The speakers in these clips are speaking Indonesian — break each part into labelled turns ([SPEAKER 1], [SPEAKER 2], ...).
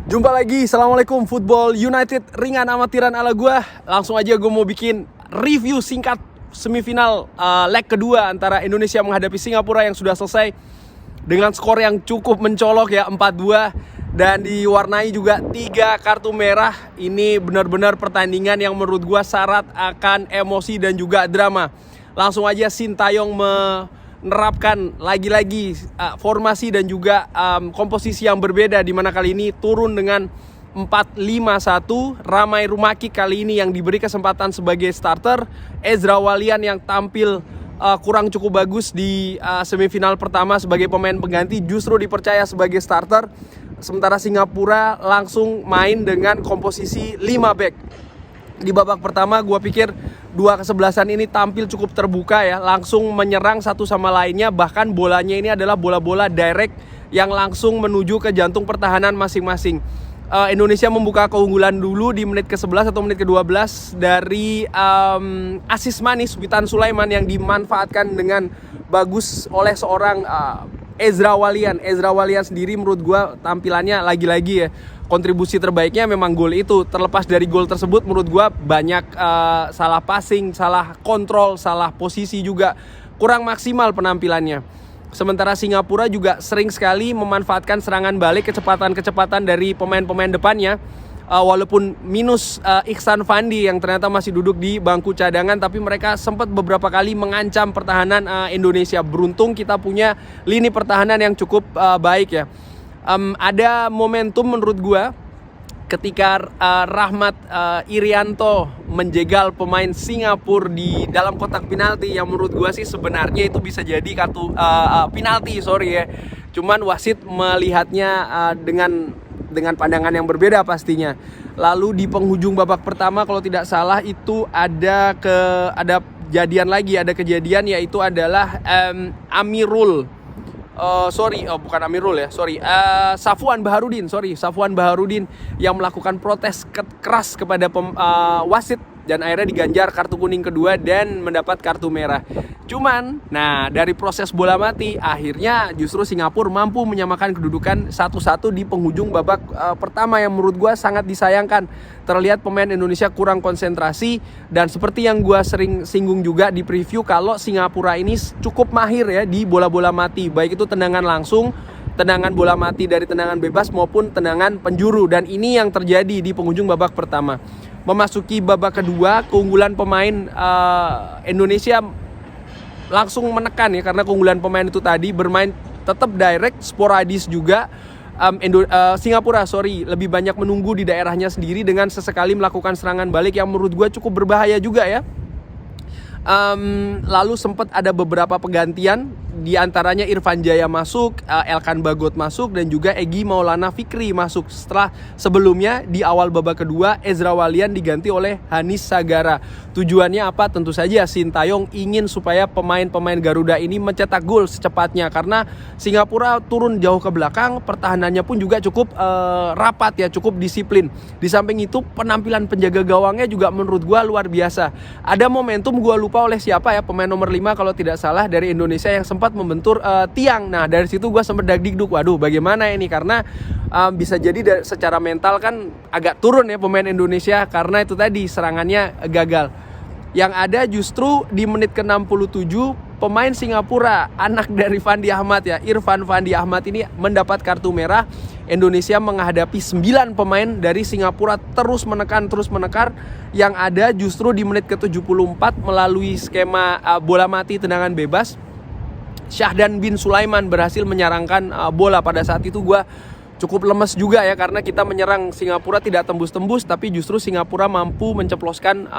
[SPEAKER 1] Jumpa lagi, Assalamualaikum Football United, ringan amatiran ala gue. Langsung aja gue mau bikin review singkat semifinal leg kedua antara Indonesia menghadapi Singapura yang sudah selesai dengan skor yang cukup mencolok ya, 4-2. Dan diwarnai juga 3 kartu merah. Ini benar-benar pertandingan yang menurut gue syarat akan emosi dan juga drama. Langsung aja Sintayong menerapkan lagi-lagi formasi dan juga komposisi yang berbeda, di mana kali ini turun dengan 4-5-1. Ramai Rumaki kali ini yang diberi kesempatan sebagai starter. Ezra Walian yang tampil kurang cukup bagus di semifinal pertama sebagai pemain pengganti justru dipercaya sebagai starter. Sementara Singapura langsung main dengan komposisi 5 back. Di babak pertama gue pikir dua kesebelasan ini tampil cukup terbuka ya, langsung menyerang satu sama lainnya. Bahkan bolanya ini adalah bola-bola direct yang langsung menuju ke jantung pertahanan masing-masing. Indonesia membuka keunggulan dulu di menit ke-11 atau menit ke-12 dari asis manis Witan Sulaiman yang dimanfaatkan dengan bagus oleh seorang Ezra Walian. Ezra Walian sendiri menurut gue tampilannya lagi-lagi ya, kontribusi terbaiknya memang gol itu. Terlepas dari gol tersebut menurut gue banyak salah passing, salah kontrol, salah posisi juga, kurang maksimal penampilannya. Sementara Singapura juga sering sekali memanfaatkan serangan balik, kecepatan-kecepatan dari pemain-pemain depannya. Walaupun minus Iksan Fandi yang ternyata masih duduk di bangku cadangan, tapi mereka sempat beberapa kali mengancam pertahanan Indonesia. Beruntung kita punya lini pertahanan yang cukup baik ya. Ada momentum menurut gua ketika Rahmat Irianto menjegal pemain Singapura di dalam kotak penalti, yang menurut gua sih sebenarnya itu bisa jadi kartu penalti, sorry ya. Cuman wasit melihatnya dengan pandangan yang berbeda pastinya. Lalu di penghujung babak pertama kalau tidak salah itu ada kejadian yaitu adalah Safwan Baharudin yang melakukan protes keras kepada wasit, dan akhirnya diganjar kartu kuning kedua dan mendapat kartu merah. Cuman, dari proses bola mati, akhirnya justru Singapura mampu menyamakan kedudukan 1-1 di penghujung babak pertama, yang menurut gue sangat disayangkan. Terlihat pemain Indonesia kurang konsentrasi, dan seperti yang gue sering singgung juga di preview, kalau Singapura ini cukup mahir ya di bola-bola mati, baik itu tendangan langsung, tendangan bola mati dari tendangan bebas maupun tendangan penjuru, dan ini yang terjadi di penghujung babak pertama. Memasuki babak kedua, keunggulan pemain Indonesia langsung menekan ya, karena keunggulan pemain itu tadi bermain tetap direct, sporadis juga. Singapura lebih banyak menunggu di daerahnya sendiri dengan sesekali melakukan serangan balik yang menurut gue cukup berbahaya juga ya. Lalu sempat ada beberapa penggantian, di antaranya Irfan Jaya masuk, Elkan Bagot masuk, dan juga Egy Maulana Fikri masuk. Setelah sebelumnya di awal babak kedua Ezra Walian diganti oleh Hanis Sagara. Tujuannya apa? Tentu saja Sintayong ingin supaya pemain-pemain Garuda ini mencetak gol secepatnya, karena Singapura turun jauh ke belakang, pertahanannya pun juga cukup rapat ya, cukup disiplin. Di samping itu penampilan penjaga gawangnya juga menurut gue luar biasa. Ada momentum, gue lupa oleh siapa ya, pemain nomor 5 kalau tidak salah dari Indonesia yang sempat membentur tiang. Nah dari situ gue sempat dagdikduk, waduh bagaimana ini, karena bisa jadi secara mental kan agak turun ya pemain Indonesia, karena itu tadi serangannya gagal. Yang ada justru di menit ke-67 pemain Singapura, anak dari Fandi Ahmad ya, Irfan Fandi Ahmad ini mendapat kartu merah. Indonesia menghadapi 9 pemain dari Singapura terus menekan. Yang ada justru di menit ke-74 melalui skema bola mati tendangan bebas, Syahdan bin Sulaiman berhasil menyarangkan bola. Pada saat itu gue cukup lemes juga ya, karena kita menyerang Singapura tidak tembus-tembus, tapi justru Singapura mampu menceploskan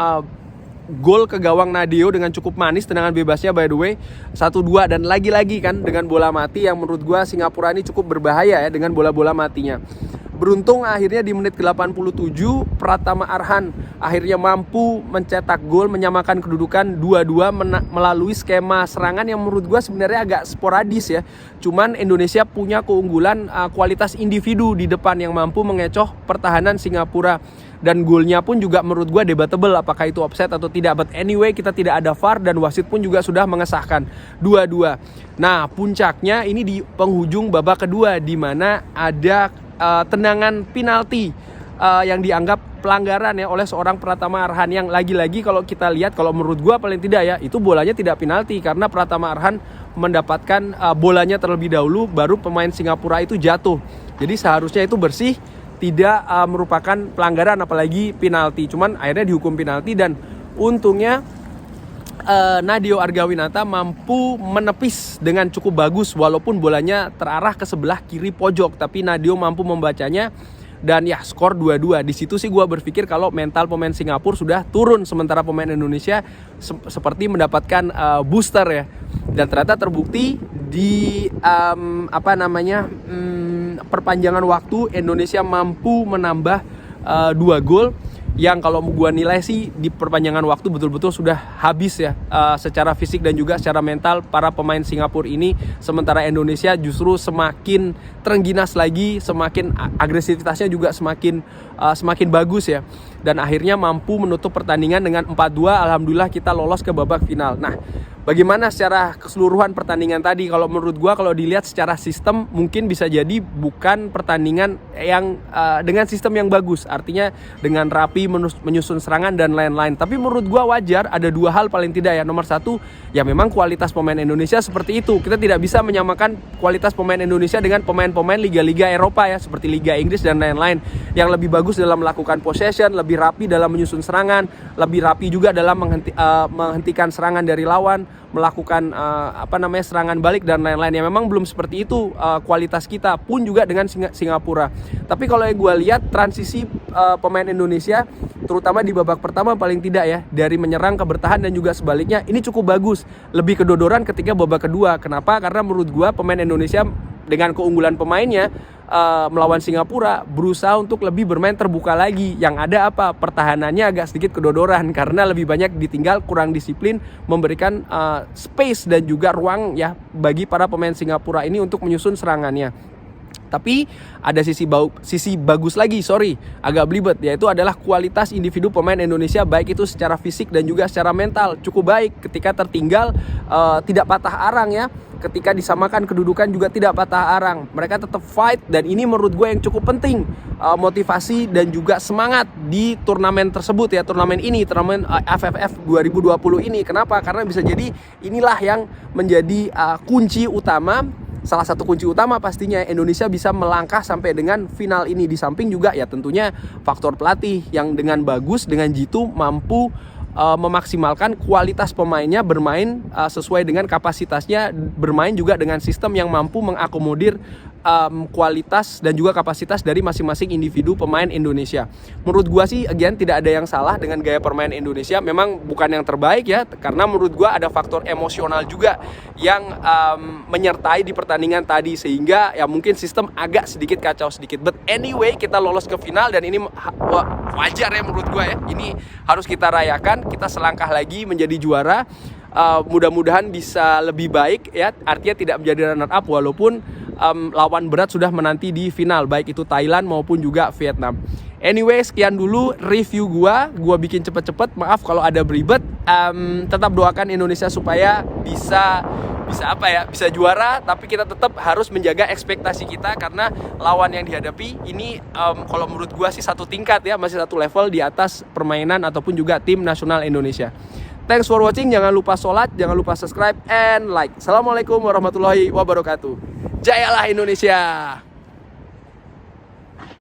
[SPEAKER 1] gol ke gawang Nadeo dengan cukup manis, tendangan bebasnya by the way 1-2, dan lagi-lagi kan dengan bola mati yang menurut gue Singapura ini cukup berbahaya ya dengan bola-bola matinya. Beruntung akhirnya di menit ke-87 Pratama Arhan akhirnya mampu mencetak gol, menyamakan kedudukan 2-2 melalui skema serangan yang menurut gue sebenarnya agak sporadis ya. Cuman Indonesia punya keunggulan kualitas individu di depan yang mampu mengecoh pertahanan Singapura. Dan golnya pun juga menurut gue debatable apakah itu offside atau tidak. But anyway, kita tidak ada VAR dan wasit pun juga sudah mengesahkan 2-2. Nah puncaknya ini di penghujung babak kedua, di mana ada tendangan penalti yang dianggap pelanggaran ya oleh seorang Pratama Arhan, yang lagi-lagi kalau kita lihat, kalau menurut gua paling tidak ya, itu bolanya tidak penalti karena Pratama Arhan mendapatkan bolanya terlebih dahulu, baru pemain Singapura itu jatuh. Jadi seharusnya itu bersih, tidak merupakan pelanggaran apalagi penalti. Cuman akhirnya dihukum penalti, dan untungnya Nadeo Argawinata mampu menepis dengan cukup bagus walaupun bolanya terarah ke sebelah kiri pojok, tapi Nadeo mampu membacanya. Dan ya, skor 2-2. Di situ sih gue berpikir kalau mental pemain Singapura sudah turun, sementara pemain Indonesia seperti mendapatkan booster ya. Dan ternyata terbukti di perpanjangan waktu Indonesia mampu menambah 2 gol, yang kalau gue nilai sih di perpanjangan waktu betul-betul sudah habis ya, secara fisik dan juga secara mental para pemain Singapura ini. Sementara Indonesia justru semakin terengginas lagi, semakin agresivitasnya juga semakin bagus ya, dan akhirnya mampu menutup pertandingan dengan 4-2. Alhamdulillah kita lolos ke babak final. Nah, bagaimana secara keseluruhan pertandingan tadi? Kalau menurut gua, kalau dilihat secara sistem, mungkin bisa jadi bukan pertandingan yang dengan sistem yang bagus, artinya dengan rapi menyusun serangan dan lain-lain. Tapi menurut gua wajar, ada 2 hal paling tidak ya. Nomor 1, ya memang kualitas pemain Indonesia seperti itu. Kita tidak bisa menyamakan kualitas pemain Indonesia dengan pemain-pemain liga-liga Eropa ya, seperti Liga Inggris dan lain-lain, yang lebih bagus dalam melakukan possession, lebih rapi dalam menyusun serangan, lebih rapi juga dalam menghentikan serangan dari lawan, melakukan serangan balik dan lain-lain. Ya memang belum seperti itu kualitas kita pun juga dengan Singapura. Tapi kalau yang gue lihat transisi pemain Indonesia, terutama di babak pertama paling tidak ya, dari menyerang ke bertahan dan juga sebaliknya, ini cukup bagus. Lebih kedodoran ketika babak kedua. Kenapa? Karena menurut gue pemain Indonesia dengan keunggulan pemainnya melawan Singapura berusaha untuk lebih bermain terbuka lagi. Yang ada apa? Pertahanannya agak sedikit kedodoran karena lebih banyak ditinggal, kurang disiplin, memberikan space dan juga ruang ya bagi para pemain Singapura ini untuk menyusun serangannya. Tapi ada sisi bagus lagi, agak belibet, yaitu adalah kualitas individu pemain Indonesia, baik itu secara fisik dan juga secara mental cukup baik. Ketika tertinggal tidak patah arang ya, ketika disamakan kedudukan juga tidak patah arang, mereka tetap fight. Dan ini menurut gue yang cukup penting, motivasi dan juga semangat di turnamen tersebut ya, turnamen AFF 2020 ini. Kenapa? Karena bisa jadi inilah yang menjadi kunci utama, salah satu kunci utama pastinya Indonesia bisa melangkah sampai dengan final ini. Di samping juga ya tentunya faktor pelatih yang dengan bagus, dengan jitu mampu memaksimalkan kualitas pemainnya, bermain sesuai dengan kapasitasnya, bermain juga dengan sistem yang mampu mengakomodir kualitas dan juga kapasitas dari masing-masing individu pemain Indonesia. Menurut gua sih again tidak ada yang salah dengan gaya permain Indonesia. Memang bukan yang terbaik ya, karena menurut gua ada faktor emosional juga yang menyertai di pertandingan tadi, sehingga ya mungkin sistem agak sedikit kacau sedikit. But anyway, kita lolos ke final dan ini wajar ya menurut gua ya. Ini harus kita rayakan, kita selangkah lagi menjadi juara. Mudah-mudahan bisa lebih baik ya, artinya tidak menjadi runner up walaupun lawan berat sudah menanti di final, baik itu Thailand maupun juga Vietnam. Anyway, sekian dulu review gua bikin cepet-cepet, maaf kalau ada belibet. Tetap doakan Indonesia supaya bisa juara, tapi kita tetap harus menjaga ekspektasi kita karena lawan yang dihadapi ini kalau menurut gua sih satu tingkat ya, masih satu level di atas permainan ataupun juga tim nasional Indonesia. Thanks for watching, jangan lupa sholat, jangan lupa subscribe and like. Assalamualaikum warahmatullahi wabarakatuh. Jayalah Indonesia.